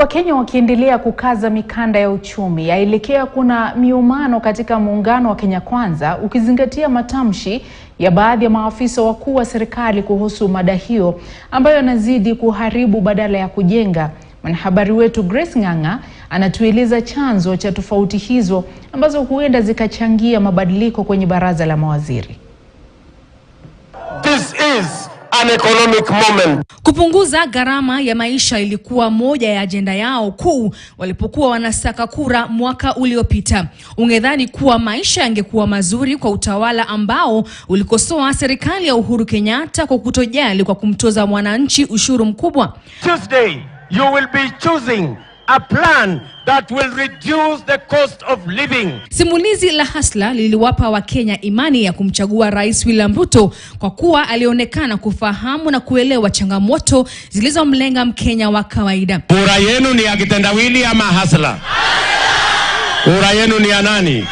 Wakenya wakiendelea kukaza mikanda ya uchumi, yaelekea kuna miumano katika muungano wa Kenya Kwanza, ukizingatia matamshi ya baadhi ya maafisa wakuu wa serikali kuhusu mada hiyo ambayo yanazidi kuharibu badala ya kujenga. Mwanahabari wetu Grace Ng'ang'a anatueleza chanzo cha tofauti hizo ambazo huenda zikachangia mabadiliko kwenye baraza la mawaziri. This is an economic moment. Kupunguza gharama ya maisha ilikuwa moja ya ajenda yao kuu walipokuwa wanasaka kura mwaka uliopita. Ungedhani kuwa maisha yangekuwa mazuri kwa utawala ambao ulikosoa serikali ya Uhuru Kenyatta kwa kutojali kwa kumtoza mwananchi ushuru mkubwa. Tuesday, you will be choosing a plan that will reduce the cost of living. Simulizi la hasla liliwapa Wakenya imani ya kumchagua Rais William Ruto kwa kuwa alionekana kufahamu na kuelewa changamoto zilizomlenga Mkenya wa kawaida. Kura yenu ni ya kitendawili ama hasla? Kura yenu ni ya nani?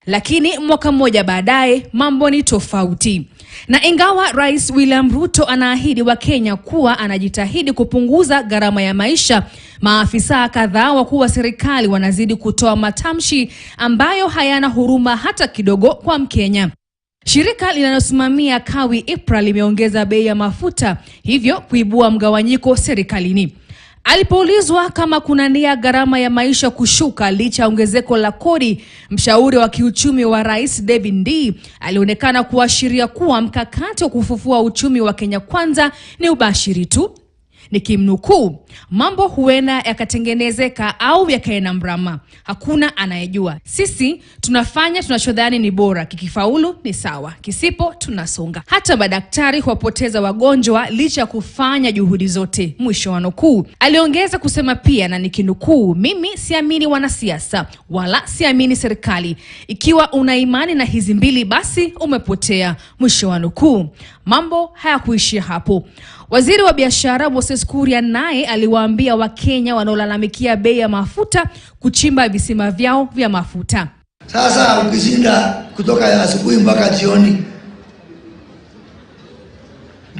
Lakini mwaka mmoja baadaye mambo ni tofauti. Na ingawa Rais William Ruto anaahidi Wakenya kuwa anajitahidi kupunguza gharama ya maisha, maafisa kadhaa wakuu wa serikali wanazidi kutoa matamshi ambayo hayana huruma hata kidogo kwa Mkenya. Shirika linalosimamia kawi IPRA limeongeza bei ya mafuta, hivyo kuibua mgawanyiko serikalini. Alipoulizwa kama kuna nia gharama ya maisha kushuka licha ya ongezeko la kodi, mshauri wa kiuchumi wa Rais David Ndii alionekana kuashiria kuwa mkakati wa kufufua uchumi wa Kenya Kwanza ni ubashiri tu. Nikimnukuu, mambo huenda yakatengenezeka au yakaenda mrama. Hakuna anayejua. Sisi tunafanya tunachodhani ni bora. Kikifaulu ni sawa. Kisipo tunasonga. Hata madaktari huwapoteza wagonjwa licha ya kufanya juhudi zote. Mwisho wa nukuu. Aliongeza kusema pia na nikinukuu, mimi siamini wanasiasa wala siamini serikali. Ikiwa una imani na hizi mbili basi umepotea. Mwisho wa nukuu. Mambo hayakuishia hapo. Waziri wa biashara Moses Kuria naye aliwaambia Wakenya wanaolalamikia bei ya mafuta kuchimba visima vyao vya mafuta. Sasa ukishinda kutoka asubuhi mpaka jioni,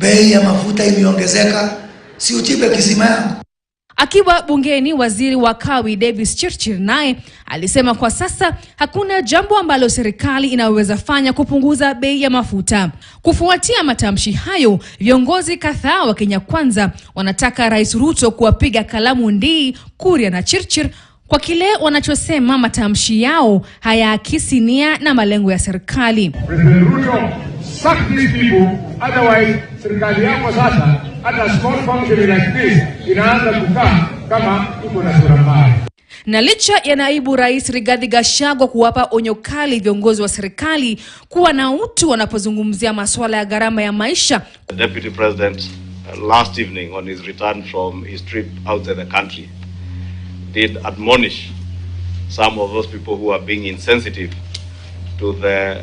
bei ya mafuta imeongezeka, si uchimbe kisima yako. Akiwa bungeni, waziri wa kawi Davis Chirchir naye alisema kwa sasa hakuna jambo ambalo serikali inaweza fanya kupunguza bei ya mafuta. Kufuatia matamshi hayo, viongozi kadhaa wa Kenya Kwanza wanataka Rais Ruto kuwapiga kalamu Ndii, Kuria na Chirchir kwa kile wanachosema matamshi yao hayaakisi nia na malengo ya serikali. President Ruto, sack these people, otherwise serikali yako sasa hata small function like this inaanza kukaa kama iko na sura mbaya. Na licha ya naibu Rais Rigathi Gachagua kuwapa onyo kali viongozi wa serikali kuwa na utu wanapozungumzia masuala ya gharama ya maisha. The Deputy President last evening on his return from his trip outside the country did admonish some of those people who are being insensitive to the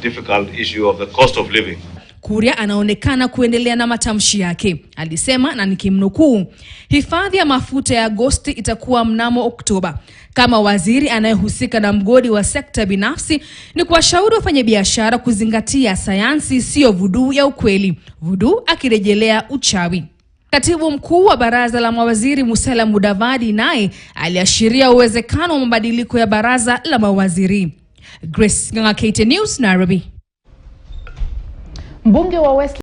difficult issue of the cost of living. Kuria anaonekana kuendelea na matamshi yake. Alisema na nikimnukuu, hifadhi ya mafuta ya Agosti itakuwa mnamo Oktoba. Kama waziri anayehusika na mgodi wa sekta binafsi, ni kuwashauri wafanyabiashara kuzingatia sayansi, sio vudu ya ukweli. Vudu akirejelea uchawi. Katibu mkuu wa baraza la mawaziri Musalia Mudavadi naye aliashiria uwezekano wa mabadiliko ya baraza la mawaziri. Grace Ng'ang'a, KTN News, Nairobi. Mbunge wa West